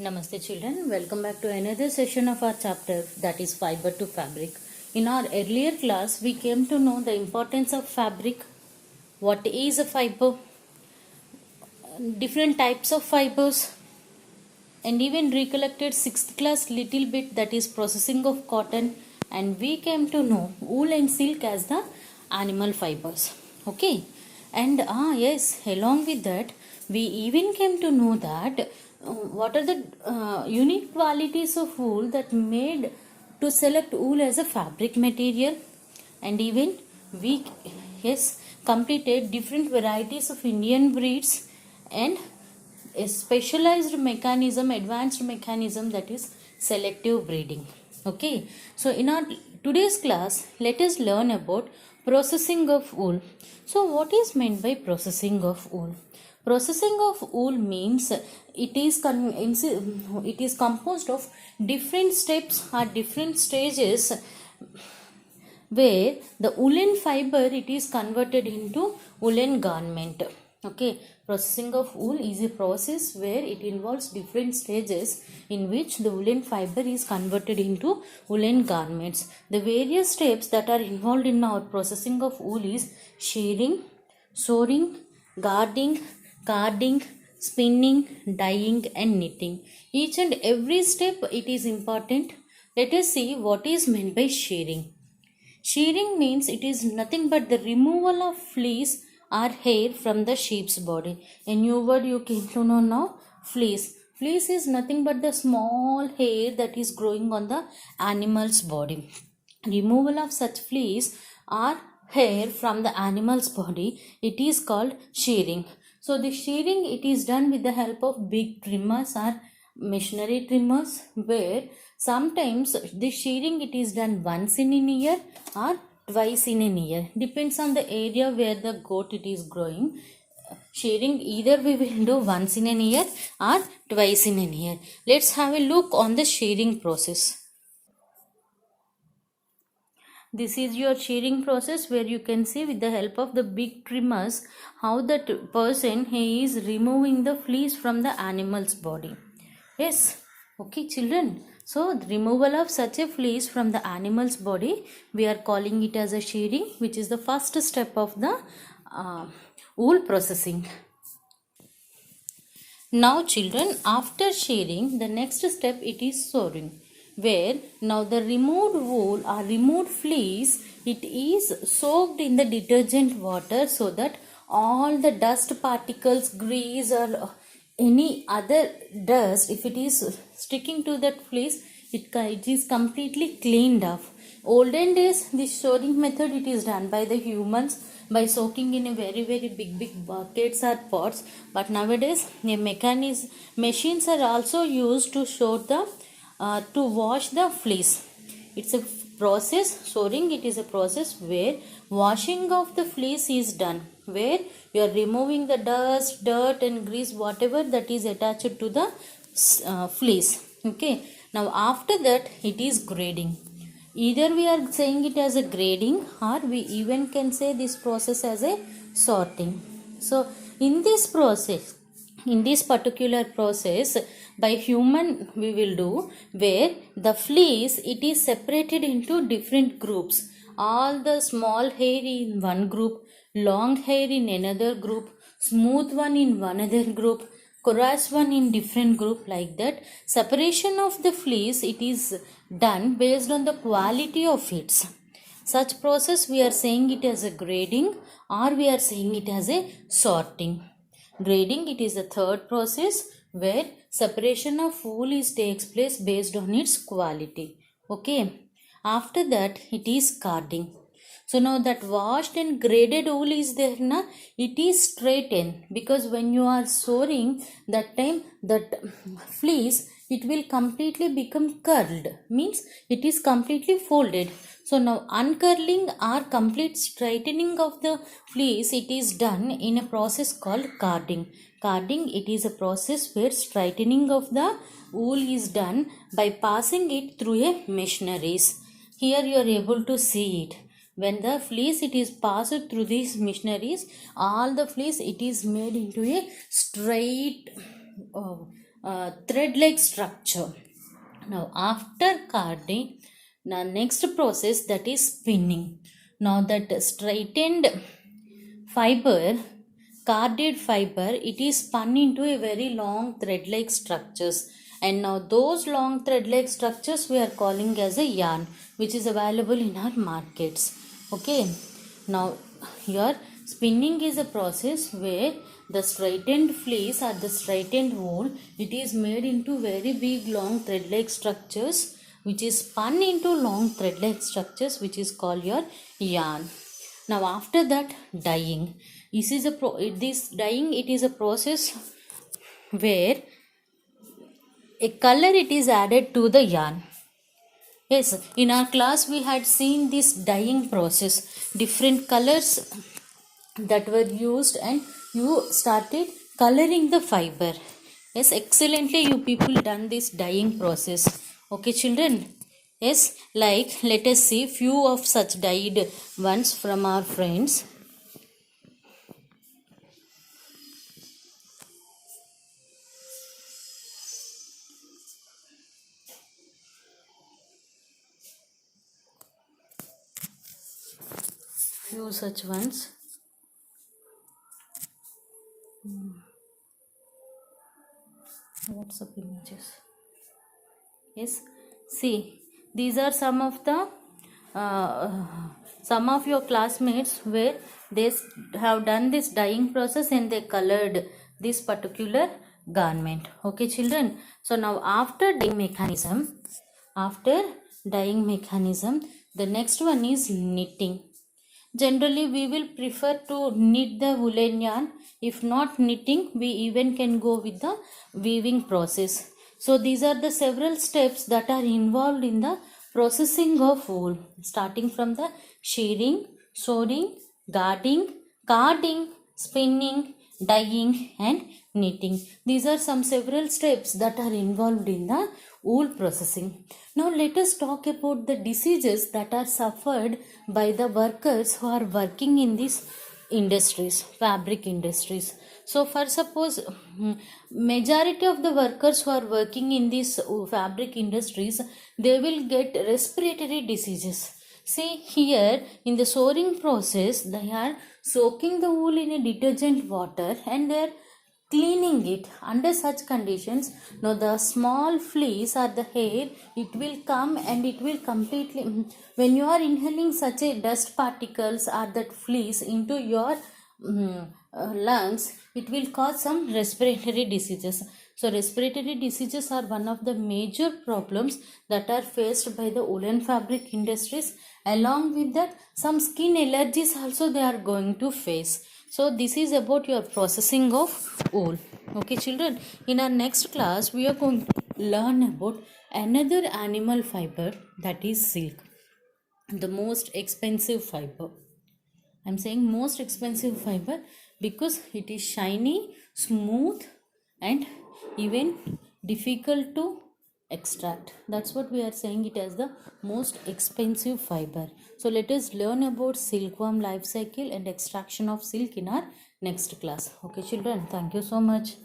Namaste children, welcome back to another session of our chapter, that is fiber to fabric. In our earlier class we came to know the importance of fabric, what is a fiber, different types of fibers, and even recollected 6th class little bit, that is processing of cotton, and we came to know wool and silk as the animal fibers. Okay, and yes, along with that we even came to know that what are the unique qualities of wool that made to select wool as a fabric material, and even we yes completed different varieties of Indian breeds and a specialized mechanism, advanced mechanism, that is selective breeding. Okay, so in our today's class let us learn about processing of wool. So what is meant by processing of wool? Processing of wool means it is composed of different steps or different stages where the woolen fiber it is converted into woolen garment. Okay, processing of wool is a process where it involves different stages in which the woolen fiber is converted into woolen garments. The various steps that are involved in our processing of wool is shearing, sewing, guarding, carding, spinning, dyeing and knitting. Each and every step it is important. Let us see what is meant by shearing. Shearing means it is nothing but the removal of fleece or hair from the sheep's body. A new word you came to know now, fleece. Fleece is nothing but the small hair that is growing on the animal's body. Removal of such fleece or hair from the animal's body, it is called shearing. So the shearing it is done with the help of big trimmers or machinery trimmers, where sometimes the shearing it is done once in a year or twice in a year, depends on the area where the goat it is growing. Shearing either we will do once in a year or twice in a year. Let's have a look on the shearing process. This is your shearing process, where you can see with the help of the big trimmers how that person he is removing the fleece from the animal's body. Yes, okay children. So the removal of such a fleece from the animal's body, we are calling it as a shearing, which is the first step of the wool processing. Now children, after shearing, the next step it is sewing, where now the removed wool or removed fleece it is soaked in the detergent water, so that all the dust particles, grease or any other dust, if it is sticking to that fleece, it is completely cleaned off. Olden days this sewing method it is done by the humans by soaking in a very big buckets or pots, but nowadays machines are also used to sew the to wash the fleece. It's a process, sewing it is a process where washing of the fleece is done, where you are removing the dust, dirt and grease, whatever that is attached to the fleece. Okay, now after that it is grading. Either we are saying it as a grading, or we even can say this process as a sorting. So in this process, in this particular process by human we will do, where the fleece it is separated into different groups. All the small hair in one group, long hair in another group, smooth one in one other group, coarse one in different group, like that. Separation of the fleece it is done based on the quality of its. Such process we are saying it as a grading, or we are saying it as a sorting. Grading it is the third process where separation of wool takes place based on its quality. Okay. After that it is carding. So now that washed and graded wool is there na, it is straightened, because when you are sewing that time that fleece it will completely become curled, means it is completely folded. So now uncurling or complete straightening of the fleece it is done in a process called carding. Carding it is a process where straightening of the wool is done by passing it through a machineries. Here you are able to see it. When the fleece it is passed through these machineries, all the fleece it is made into a straight thread-like structure. Now after carding, the next process, that is spinning. Now that straightened fiber, carded fiber, it is spun into a very long thread-like structures, and now those long thread-like structures we are calling as a yarn, which is available in our markets. Okay, now here spinning is a process where the straightened fleece or the straightened wool, it is made into very big long thread-like structures, which is spun into long thread-like structures, which is called your yarn. Now after that, dyeing. This dyeing, it is a process where a color it is added to the yarn. Yes, in our class we had seen this dyeing process. Different colors that were used, and you started coloring the fiber. Yes, excellently you people done this dyeing process. Okay children. Yes, like let us see few of such dyed ones from our friends. Few such ones. WhatsApp images. Yes, see, these are some of the some of your classmates where they have done this dyeing process and they colored this particular garment. Okay children, so now after dyeing mechanism, the next one is knitting. Generally we will prefer to knit the woolen yarn. If not knitting, we even can go with the weaving process. So these are the several steps that are involved in the processing of wool, starting from the shearing, sewing, carding, spinning, dyeing and knitting. These are some several steps that are involved in the wool processing. Now let us talk about the diseases that are suffered by the workers who are working in these industries, fabric industries. So for suppose majority of the workers who are working in these fabric industries, they will get respiratory diseases. See here in the sewing process, they are soaking the wool in a detergent water and they are cleaning it. Under such conditions, now the small fleece or the hair, it will come and it will completely, when you are inhaling such a dust particles or that fleece into your lungs, it will cause some respiratory diseases. So respiratory diseases are one of the major problems that are faced by the woolen fabric industries. Along with that, some skin allergies also they are going to face. So this is about your processing of wool. Okay children, in our next class we are going to learn about another animal fiber, that is silk, the most expensive fiber. I'm saying most expensive fiber because it is shiny, smooth and even difficult to extract. That's what we are saying it as the most expensive fiber. So let us learn about silkworm life cycle and extraction of silk in our next class. Okay children, thank you so much.